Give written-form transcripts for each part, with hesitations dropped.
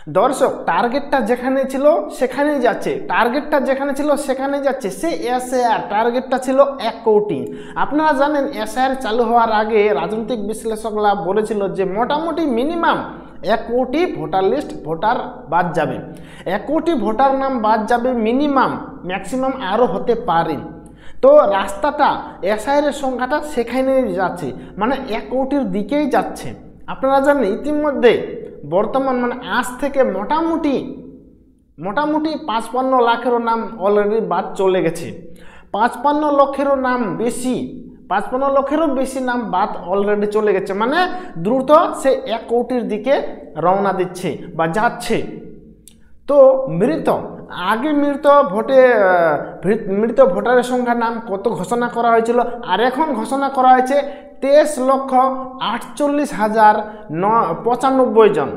দর্শক, টার্গেটটা যেখানে ছিল সেখানেই যাচ্ছে, টার্গেটটা যেখানে ছিল সেখানেই যাচ্ছে। সে এসআইআর টার্গেটটা ছিল 1 কোটি। আপনারা জানেন এসআইআর চালু হওয়ার আগে রাজনৈতিক বিশ্লেষকরা বলেছিল যে মোটামুটি মিনিমাম 1 কোটি ভোটার লিস্ট ভোটার বাদ যাবে, 1 কোটি ভোটার নাম বাদ যাবে মিনিমাম, ম্যাক্সিমাম আরও হতে পারে। তো রাস্তাটা এসআইআর সংখ্যাটা সেখানেই যাচ্ছে, মানে 1 কোটির দিকেই যাচ্ছে। আপনারা জানেন ইতিমধ্যে বর্তমান মানে আজ থেকে মোটামুটি 55 লাখেরও নাম অলরেডি বাদ চলে গেছে। 55 লক্ষেরও নাম বেশি, 55 লক্ষেরও বেশি নাম বাদ অলরেডি চলে গেছে, মানে দ্রুত সে 1 কোটির দিকে রওনা দিচ্ছে বা যাচ্ছে। তো আগে মৃত ভোটারের সংখ্যার নাম কত ঘোষণা করা হয়েছিল, আর এখন ঘোষণা করা হয়েছে 23,48,095 জন।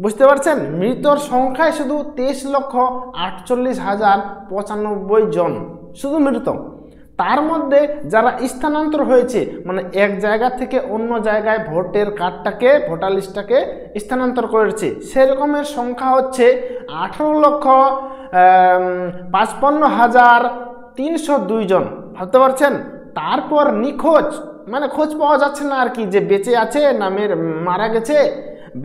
বুঝতে পারছেন, মৃতর সংখ্যায় শুধু 23,48,095 জন শুধু মৃত। তার মধ্যে যারা স্থানান্তর হয়েছে, মানে এক জায়গা থেকে অন্য জায়গায় ভোটার লিস্টটাকে স্থানান্তর করেছে, সেরকমের সংখ্যা হচ্ছে 18,55,302 জন। ভাবতে পারছেন। তারপর নিখোঁজ, মানে খোঁজ পাওয়া যাচ্ছে না আর কি, যে বেঁচে আছে না মারা গেছে,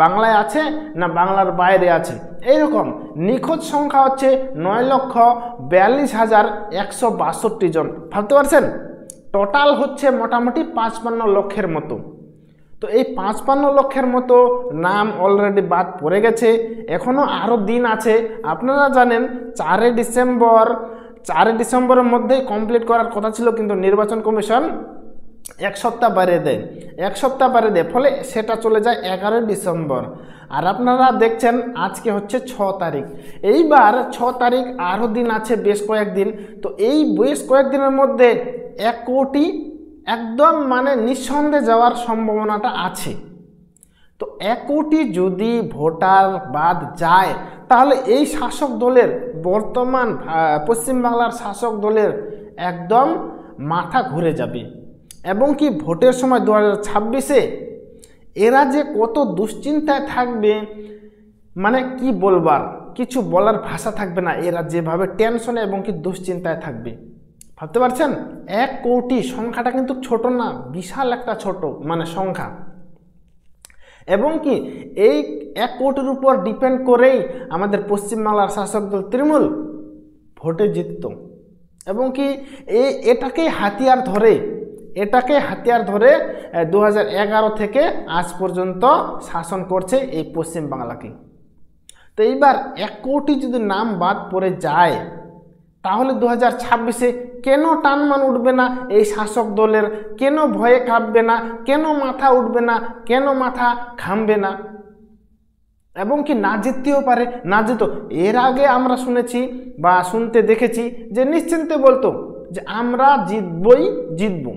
বাংলায় আছে না বাংলার বাইরে আছে, এইরকম নিখোঁজ সংখ্যা হচ্ছে 9,42,162 জন। ভাবতে পারছেন, টোটাল হচ্ছে মোটামুটি 55 লক্ষের মতো। তো এই 55 লক্ষের মতো নাম অলরেডি বাদ পড়ে গেছে, এখনও আরও দিন আছে। আপনারা জানেন 4 ডিসেম্বরের মধ্যেই কমপ্লিট করার কথা ছিল, কিন্তু নির্বাচন কমিশন 1 সপ্তাহ বাড়িয়ে দেয়, ফলে সেটা চলে যায় 11 ডিসেম্বর। আর আপনারা দেখছেন আজকে হচ্ছে 6 তারিখ, এইবার 6 তারিখ, আরও দিন আছে বেশ কয়েকদিন। তো এই বেশ কয়েকদিনের মধ্যে 1 কোটি একদম মানে নিঃসন্দেহে যাওয়ার সম্ভাবনাটা আছে। তো 1 কোটি যদি ভোটার বাদ যায়, তাহলে এই শাসক দলের, বর্তমান পশ্চিমবাংলার শাসক দলের একদম মাথা ঘুরে যাবে। এবং কি ভোটের সময় 2026-এ এরা যে কত দুশ্চিন্তায় থাকবে, মানে কি বলবার, কিছু বলার ভাষা থাকবে না। এরা যেভাবে টেনশনে এবং কি দুশ্চিন্তায় থাকবে, ভাবতে পারছেন। 1 কোটি সংখ্যাটা কিন্তু ছোট না, বিশাল একটা মানে সংখ্যা। এবং কি এই 1 কোটির উপর ডিপেন্ড করেই আমাদের পশ্চিমবাংলার শাসক দল তৃণমূল ভোটে জিতত। এবং কি এটাকেই হাতিয়ার ধরে 2011 থেকে আজ পর্যন্ত শাসন করছে এই পশ্চিমবাংলাকে। তো এইবার 1 কোটি যদি নাম বাদ পড়ে যায়, তাহলে 2026-এ কেন টানমান উঠবে না এই শাসক দলের, কেন ভয়ে কাঁপবে না, কেন মাথা উঠবে না, কেন মাথা ঘামবে না, এবং কি না জিততেও পারে, না যেত। এর আগে আমরা শুনেছি বা শুনতে দেখেছি যে নিশ্চিন্তে বলতো যে আমরা জিতবো।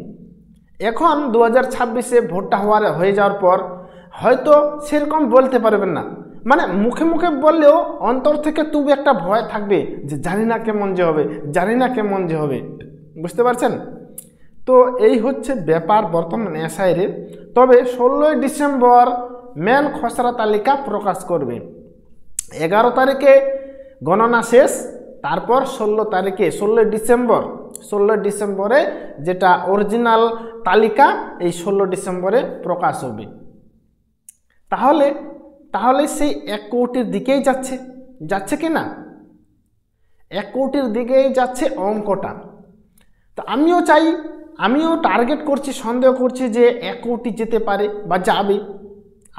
এখন 2026-এ ভোটটা হয়ে যাওয়ার পর হয়তো সেরকম বলতে পারবেন না, মানে মুখে মুখে বললেও অন্তর থেকে তবু একটা ভয় থাকবে যে জানি না কেমন যে হবে। বুঝতে পারছেন। তো এই হচ্ছে ব্যাপার বর্তমান এসআইআর। তবে 16 ডিসেম্বর মেন খসড়া তালিকা প্রকাশ করবে। 11 তারিখে গণনা শেষ, তারপর 16 ডিসেম্বরে যেটা অরিজিনাল তালিকা, এই 16 ডিসেম্বরে প্রকাশ হবে। তাহলে সেই 1 কোটির দিকেই যাচ্ছে কি না, 1 কোটির দিকেই যাচ্ছে অঙ্কটা। তো আমিও টার্গেট করছি, সন্দেহ করছি যে 1 কোটি যেতে পারে বা যাবে।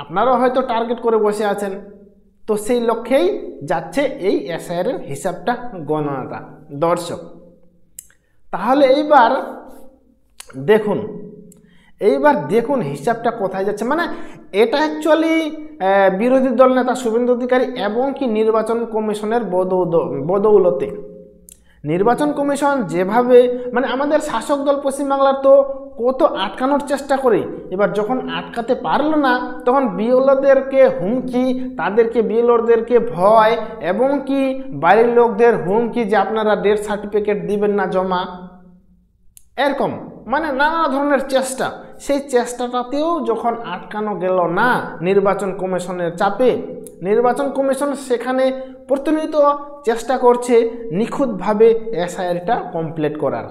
আপনারাও হয়তো টার্গেট করে বসে আছেন। তো সেই লক্ষ্যেই যাচ্ছে এই এসআইআর হিসাবটা, গণনাটা। দর্শক, তাহলে এইবার দেখুন হিসাবটা কোথায় যাচ্ছে। মানে এটা অ্যাকচুয়ালি বিরোধী দল নেতা শুভেন্দু অধিকারী এবং কি নির্বাচন কমিশনের বদৌলতে। নির্বাচন কমিশন যেভাবে, মানে আমাদের শাসক দল পশ্চিমবাংলার তো কত আটকানোর চেষ্টা করে, এবার যখন আটকাতে পারল না, তখন বিএলওদেরকে হুমকি, বিএলওদেরকে ভয়, এবং কি বাড়ির লোকদের হুমকি যে আপনারা ডেথ সার্টিফিকেট দিবেন না জমা, এরকম মানে নানা ধরনের চেষ্টা। সেই চেষ্টাটাতেও যখন আটকানো গেল না নির্বাচন কমিশনের চাপে, নির্বাচন কমিশন সেখানে প্রতিনিয়ত চেষ্টা করছে নিখুঁতভাবে এসআইআরটা কমপ্লিট করার।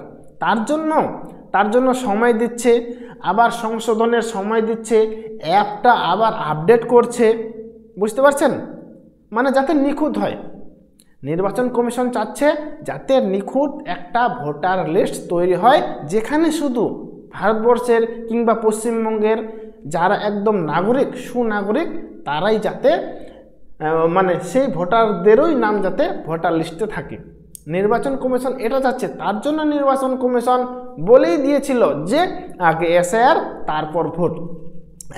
তার জন্য সময় দিচ্ছে, আবার সংশোধনের সময় দিচ্ছে, অ্যাপটা আবার আপডেট করছে, বুঝতে পারছেন, মানে যাতে নিখুঁত হয়। নির্বাচন কমিশন চাচ্ছে যাতে নিখুঁত একটা ভোটার লিস্ট তৈরি হয়, যেখানে শুধু ভারতবর্ষের কিংবা পশ্চিমবঙ্গের যারা একদম নাগরিক, সুনাগরিক, তারাই যাতে মানে সেই ভোটারদেরই নাম যাতে ভোটার লিস্টে থাকে। নির্বাচন কমিশন এটা চাচ্ছে। তার জন্য নির্বাচন কমিশন বলেই দিয়েছিল যে আগে এসআইআর তারপর ভোট,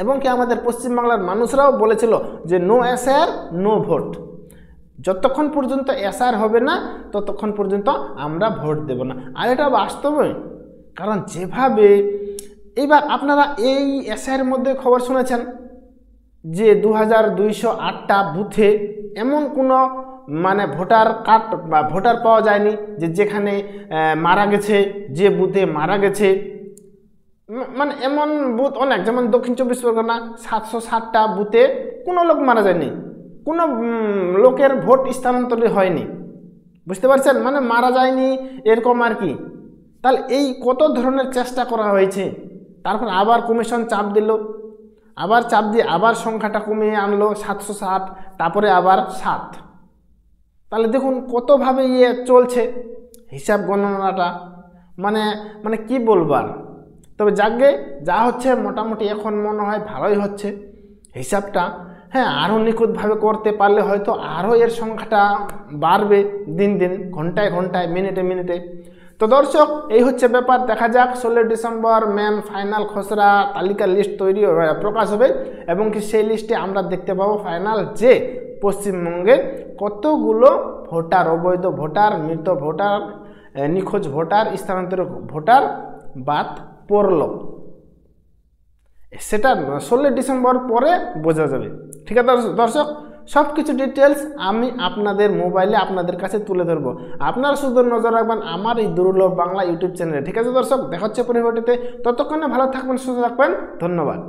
এবং কি আমাদের পশ্চিমবাংলার মানুষরাও বলেছিল যে নো এসআইআর নো ভোট। যতক্ষণ পর্যন্ত এসআইআর হবে না ততক্ষণ পর্যন্ত আমরা ভোট দেব না। আর এটা বাস্তবে, কারণ যেভাবে এবার আপনারা এই এসআইআর মধ্যে খবর শুনেছেন যে 2208টা বুথে এমন কোনো মানে ভোটার কার্ড বা ভোটার পাওয়া যায়নি যে যেখানে মারা গেছে, যে বুথে মারা গেছে, মানে এমন বুথ অনেক, যেমন দক্ষিণ 24 পরগনা 760টা বুথে কোনো লোক মারা যায়নি, কোনো লোকের ভোট স্থানান্তরিত হয়নি, বুঝতে পারছেন, মানে মারা যায়নি এরকম আর কি। তাহলে এই কত ধরনের চেষ্টা করা হয়েছে, তারপর আবার কমিশন চাপ দিল, আবার চাপ দিয়ে আবার সংখ্যাটা কমিয়ে আনলো 760, তারপরে আবার 7। তাহলে দেখুন কতভাবে চলছে হিসাব গণনাটা, মানে কি বলবার। তবে যাকে যা হচ্ছে মোটামুটি এখন মনে হয় ভালোই হচ্ছে হিসাবটা। হ্যাঁ, আরও নিখুঁতভাবে করতে পারলে হয়তো আরও এর সংখ্যাটা বাড়বে দিন দিন, ঘন্টায় ঘন্টায়, মিনিটে মিনিটে। তো দর্শক, এই হচ্ছে ব্যাপার। দেখা যাক 16 ডিসেম্বর মেন ফাইনাল খসড়া তালিকা লিস্ট তৈরি প্রকাশ হবে, এবং কি সেই লিস্টে আমরা দেখতে পাবো ফাইনাল যে পশ্চিমবঙ্গে কতগুলো ভোটার, অবৈধ ভোটার, মৃত ভোটার, নিখোঁজ ভোটার, স্থানান্তরিত ভোটার বাদ পড়ল। সেটা 16 ডিসেম্বর পরে বোঝা যাবে। ঠিক আছে দর্শক, সব কিছু ডিটেলস আমি আপনাদের মোবাইলে আপনাদের কাছে তুলে ধরবো। আপনারা শুধু নজর রাখবেন আমার এই দুর্লভ বাংলা ইউটিউব চ্যানেলে। ঠিক আছে দর্শক, দেখা হচ্ছে পরবর্তীতে। ততক্ষণে ভালো থাকবেন, সুস্থ থাকবেন। ধন্যবাদ।